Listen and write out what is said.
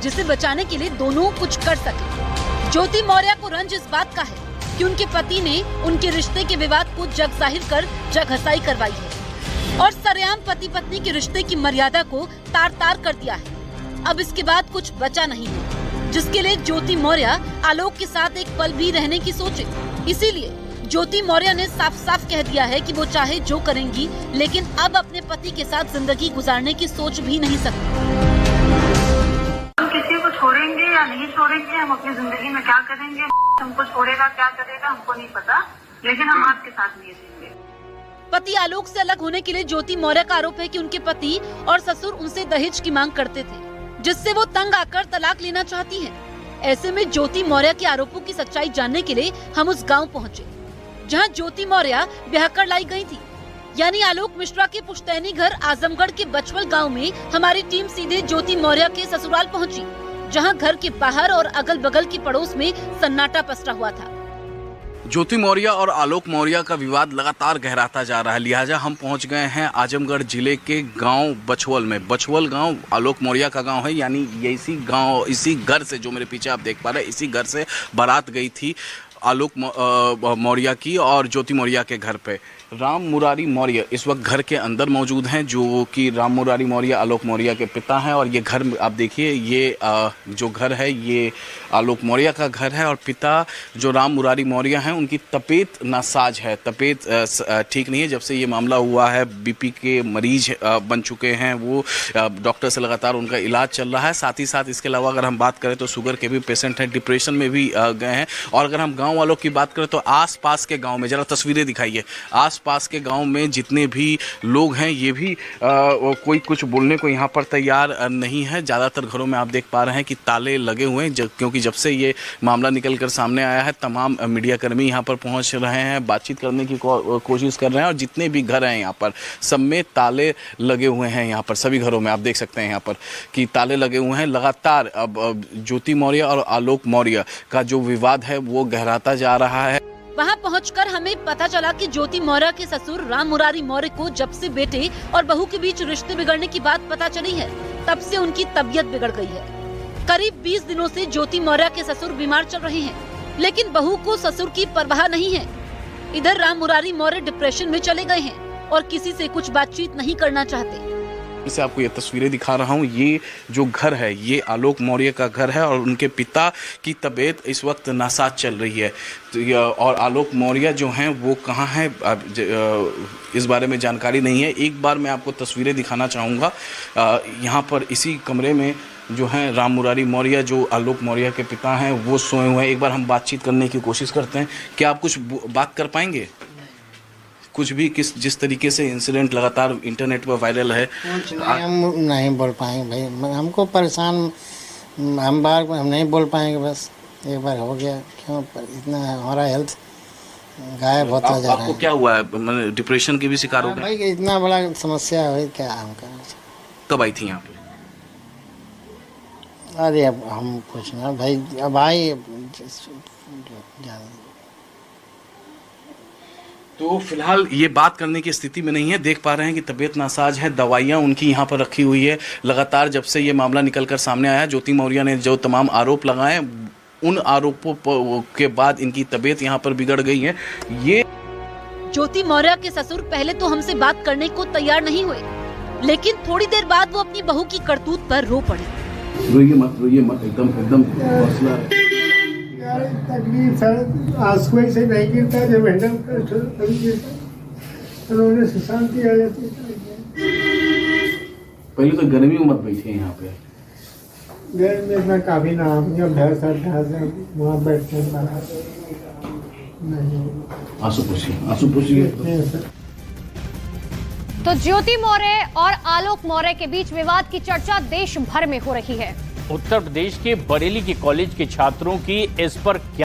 जिसे बचाने के लिए दोनों कुछ कर सके। ज्योति मौर्य को रंज इस बात का है कि उनके पति ने उनके रिश्ते के विवाद को जग जाहिर कर जगहसाई करवाई है और सरेआम पति पत्नी के रिश्ते की मर्यादा को तार तार कर दिया है। अब इसके बाद कुछ बचा नहीं है, जिसके लिए ज्योति मौर्य आलोक के साथ एक पल भी रहने की सोचे। इसीलिए ज्योति मौर्य ने साफ साफ कह दिया है कि वो चाहे जो करेंगी, लेकिन अब अपने पति के साथ जिंदगी गुजारने की सोच भी नहीं सकती। हम किसी को छोड़ेंगे या नहीं छोड़ेंगे, हम अपनी जिंदगी में क्या करेंगे, हमको छोड़ेगा क्या करेगा हमको नहीं पता, लेकिन हम आपके साथ नहीं रहेंगे। पति आलोक से अलग होने के लिए ज्योति मौर्य का आरोप है कि उनके पति और ससुर उनसे दहेज की मांग करते थे, जिससे वो तंग आकर तलाक लेना चाहती हैं। ऐसे में ज्योति मौर्य के आरोपों की सच्चाई जानने के लिए हम उस गांव पहुंचे, जहां ज्योति मौर्य ब्याह कर लाई गई थी। यानी आलोक मिश्रा के पुश्तैनी घर आजमगढ़ के बचवल गांव में हमारी टीम सीधे ज्योति मौर्य के ससुराल पहुंची, जहां घर के बाहर और अगल बगल के पड़ोस में सन्नाटा पसरा हुआ था। ज्योति मौर्य और आलोक मौर्य का विवाद लगातार गहराता जा रहा है, लिहाजा हम पहुंच गए हैं आजमगढ़ जिले के गांव बचवल में। बचवल गांव आलोक मौर्य का गांव है, यानी ये इसी घर से, जो मेरे पीछे आप देख पा रहे हैं, इसी घर से बारात गई थी आलोक मौर्य की और ज्योति मौर्य के घर पे। राम मुरारी मौर्य इस वक्त घर के अंदर मौजूद हैं, जो कि राम मुरारी मौर्य आलोक मौर्य के पिता हैं। और ये घर आप देखिए, ये जो घर है ये आलोक मौर्य का घर है, और पिता जो राम मुरारी मौर्य हैं उनकी तबीयत नासाज है, तबीयत ठीक नहीं है। जब से ये मामला हुआ है, बीपी के मरीज बन चुके हैं वो, डॉक्टर से लगातार उनका इलाज चल रहा है। साथ ही साथ इसके अलावा अगर हम बात करें तो शुगर के भी पेशेंट हैं, डिप्रेशन में भी गए हैं। और अगर हम गाँव वालों की बात करें तो आस पास के गाँव में, जरा तस्वीरें दिखाइए, पास के गांव में जितने भी लोग हैं ये भी कोई कुछ बोलने को यहाँ पर तैयार नहीं है। ज़्यादातर घरों में आप देख पा रहे हैं कि ताले लगे हुए हैं, क्योंकि जब से ये मामला निकल कर सामने आया है तमाम मीडियाकर्मी यहाँ पर पहुँच रहे हैं, बातचीत करने की कोशिश कर रहे हैं। और जितने भी घर हैं यहाँ पर सब में ताले लगे हुए हैं। यहाँ पर सभी घरों में आप देख सकते हैं यहाँ पर कि ताले लगे हुए हैं। लगातार अब ज्योति मौर्य और आलोक मौर्य का जो विवाद है वो गहराता जा रहा है। वहां पहुंचकर हमें पता चला कि ज्योति मौर्य के ससुर राम मुरारी मौर्य को जब से बेटे और बहू के बीच रिश्ते बिगड़ने की बात पता चली है, तब से उनकी तबीयत बिगड़ गई है। करीब 20 दिनों से ज्योति मौर्य के ससुर बीमार चल रहे हैं, लेकिन बहू को ससुर की परवाह नहीं है। इधर राम मुरारी मौर्य डिप्रेशन में चले गए हैं और किसी से कुछ बातचीत नहीं करना चाहते। से आपको ये तस्वीरें दिखा रहा हूँ, ये जो घर है ये आलोक मौर्य का घर है और उनके पिता की तबीयत इस वक्त नासाज चल रही है। तो और आलोक मौर्य जो हैं वो कहाँ हैं इस बारे में जानकारी नहीं है। एक बार मैं आपको तस्वीरें दिखाना चाहूँगा। यहाँ पर इसी कमरे में जो हैं राम मुरारी मौर्य, जो आलोक मौर्य के पिता हैं, वो सोए हुए हैं। एक बार हम बातचीत करने की कोशिश करते हैं। क्या आप कुछ बात कर पाएंगे? कुछ भी जिस तरीके से इंसिडेंट लगातार इंटरनेट पर वायरल है, हम नहीं बोल पाएंगे भाई, हमको परेशान, हम नहीं बोल पाएंगे। बस एक बार हो गया, क्यों इतना हमारा हेल्थ गायब होता जा रहा है। आपको क्या हुआ है? मतलब डिप्रेशन की भी शिकार हो गए भाई? इतना बड़ा समस्या हुई, क्या हम करें। कब आई थी यहाँ पे? अरे अब हम पूछना भाई, अब आई तो फिलहाल ये बात करने की स्थिति में नहीं है। देख पा रहे हैं कि तबीयत नासाज है, दवाइयाँ उनकी यहाँ पर रखी हुई है। लगातार जब से ये मामला निकलकर सामने आया, ज्योति मौर्य ने जो तमाम आरोप लगाए, उन आरोपों के बाद इनकी तबीयत यहाँ पर बिगड़ गई है। ये ज्योति मौर्य के ससुर पहले तो हमसे बात करने को तैयार नहीं हुए, लेकिन थोड़ी देर बाद वो अपनी बहू की करतूत पर रो पड़े। रोइए मत, एकदम हौसला। तकलीफ आंसू से नहीं गिरता, जब हैंडल कर रोने से शांति आ जाती है। पहले तो गर्मी में मत बैठिए यहाँ पे, गर्मी में इतना काफी ना, जब वहाँ बैठते हैं नहीं। आंसू पोछिए। तो ज्योति मौर्य और आलोक मौर्य के बीच विवाद की चर्चा देश भर में हो रही है। उत्तर प्रदेश के बरेली के कॉलेज के छात्रों की इस पर क्या